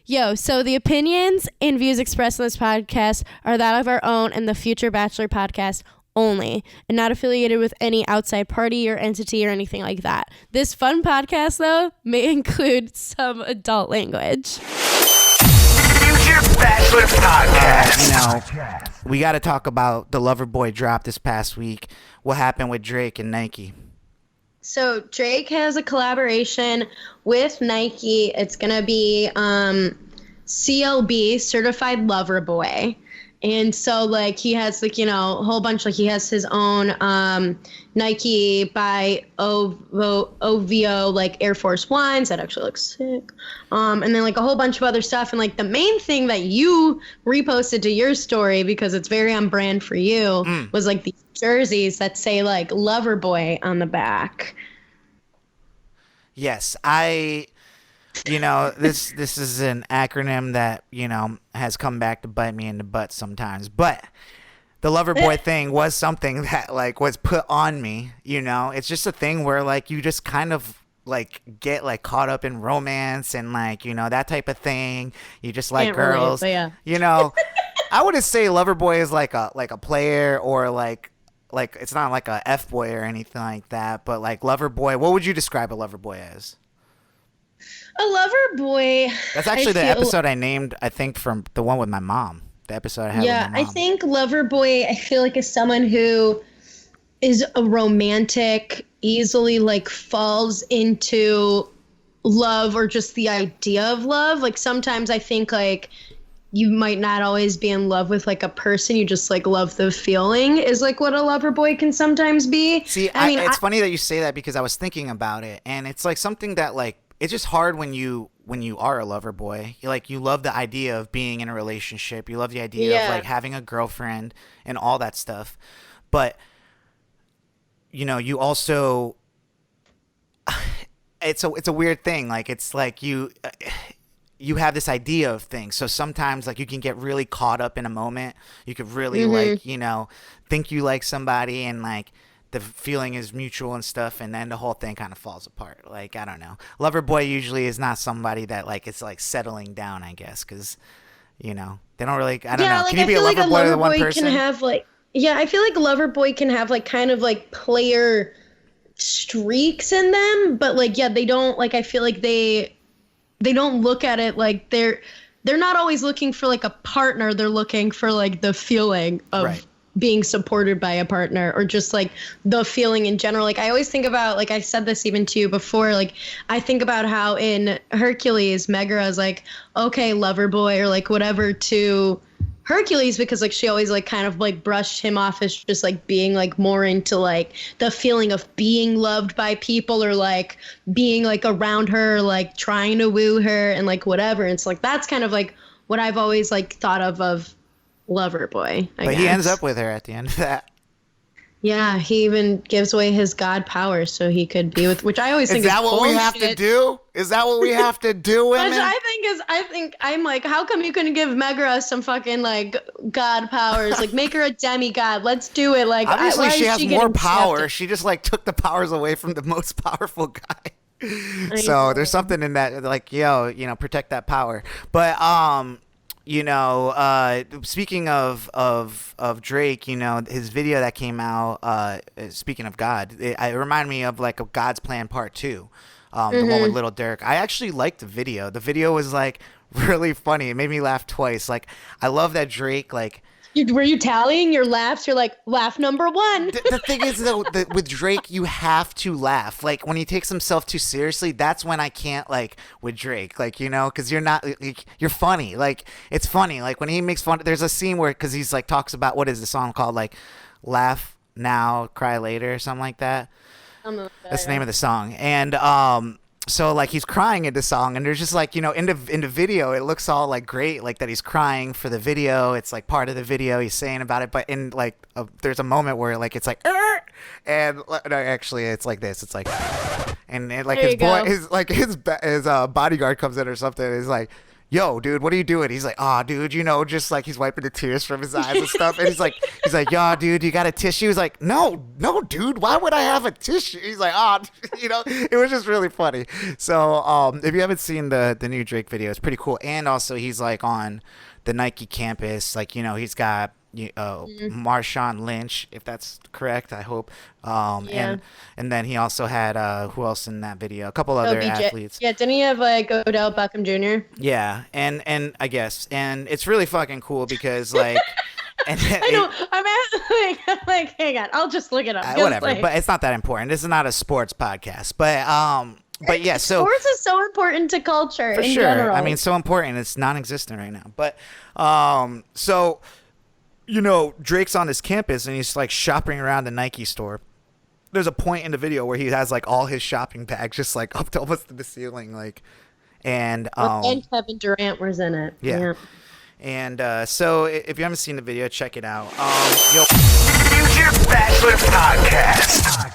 Yo, so the opinions and views expressed in this podcast are that of our own and the Future Bachelor podcast only, and not affiliated with any outside party or entity or anything like that. This fun podcast, though, may include some adult language. Future Bachelor podcast. We got to talk about the Loverboy drop this past week. What happened with Drake and Nike? So Drake has a collaboration with Nike. It's going to be CLB, Certified Lover Boy. And so, like, he has, like, a whole bunch, like, he has his own Nike by OVO, like, Air Force Ones. That actually looks sick. And then, like, a whole bunch of other stuff. And, like, the main thing that you reposted to your story, because it's very on brand for you, was, like, these jerseys that say, like, Lover Boy on the back. Yes, this is an acronym that, has come back to bite me in the butt sometimes. But the Loverboy thing was something that, like, was put on me, It's just a thing where, like, you just kind of, like, get, like, caught up in romance and, like, that type of thing. You just like girls. Relate, but yeah. I wouldn't say Loverboy is like a player or, like it's not like a F-boy or anything like that. But, like, Loverboy, what would you describe a Loverboy as? A lover boy. That's actually the episode I named, I think, from the one with my mom. The episode I had with my mom. I think lover boy, I feel like, is someone who is a romantic, easily, like, falls into love or just the idea of love. Like, sometimes I think, like, you might not always be in love with, like, a person. You just, like, love the feeling is, like, what a lover boy can sometimes be. See, it's funny that you say that because I was thinking about it. And it's, like, something that, like, it's just hard when you are a lover boy. You love the idea of being in a relationship. You love the idea of, like, having a girlfriend and all that stuff. But, you also, it's a weird thing. Like, it's like you have this idea of things. So sometimes, like, you can get really caught up in a moment. You could really like, think you like somebody and, like, the feeling is mutual and stuff, and then the whole thing kind of falls apart. Like, I don't know. Loverboy usually is not somebody that, like, it's, like, settling down, I guess, because, they don't really, I don't know. Like, can you be a Loverboy with one person? Can have, like, I feel like a Loverboy can have, like, kind of, like, player streaks in them, but, like, they don't, like, I feel like they don't look at it like they're not always looking for, like, a partner. They're looking for, like, the feeling of being supported by a partner, or just, like, the feeling in general. Like, I always think about, like, I said this even to you before, like, I think about how in Hercules, Mega's like, okay, lover boy, or, like, whatever to Hercules, because, like, she always, like, kind of, like, brushed him off as just, like, being, like, more into, like, the feeling of being loved by people, or, like, being, like, around her, like, trying to woo her and, like, whatever. And it's like, that's kind of, like, what I've always, like, thought of lover boy, I guess. He ends up with her at the end of that. Yeah, he even gives away his god powers so he could be with, which I always think is that what we have to do? Is that what we have to do, women? Which I think I'm like, how come you couldn't give Megra some fucking, like, god powers? Like, make her a demigod. Let's do it. Like, obviously she has more power. She just, like, took the powers away from the most powerful guy. So there's something in that, like, protect that power. But speaking of Drake, his video that came out, speaking of God, it reminded me of, like, a God's Plan Part 2, the one with Lil Durk. I actually liked the video. The video was, like, really funny. It made me laugh twice. Like, I love that Drake, like, were you tallying your laughs? You're like, laugh number one. The thing is, though, with Drake, you have to laugh. Like, when he takes himself too seriously, that's when I can't, like, with Drake. Like, because you're not, like, you're funny. Like, it's funny. Like, when he makes fun, there's a scene where, because he's, like, talks about, what is the song called? Like, Laugh Now, Cry Later, or something like that. That's the name of the song. And, so, like, he's crying in the song, and there's just, like, in the video, it looks all, like, great, like, that he's crying for the video. It's, like, part of the video. He's saying about it, but in, like, there's a moment where, like, it's like, and no, actually, it's like this. It's like, and like, his bodyguard comes in or something. And he's like, yo, dude, what are you doing? He's like, oh, dude, just like he's wiping the tears from his eyes and stuff. And he's like, yo, dude, you got a tissue? He's like, no, dude, why would I have a tissue? He's like, oh, it was just really funny. So if you haven't seen the new Drake video, it's pretty cool. And also he's like on the Nike campus, like, he's got Marshawn Lynch, if that's correct, I hope. And then he also had who else in that video? A couple other athletes. Yeah, didn't he have like Odell Beckham Jr.? Yeah, and I guess, and it's really fucking cool because like, and I know I'm like, hang on, I'll just look it up. Whatever, but it's not that important. This is not a sports podcast, but yeah, so sports is so important to culture for in sure. general. I mean, so important. It's non-existent right now. But so Drake's on his campus and he's like shopping around the Nike store. There's a point in the video where he has like all his shopping bags just like up to almost to the ceiling, like, and Kevin Durant was in it. Yeah. And so if you haven't seen the video, check it out. Future Bachelor Podcast.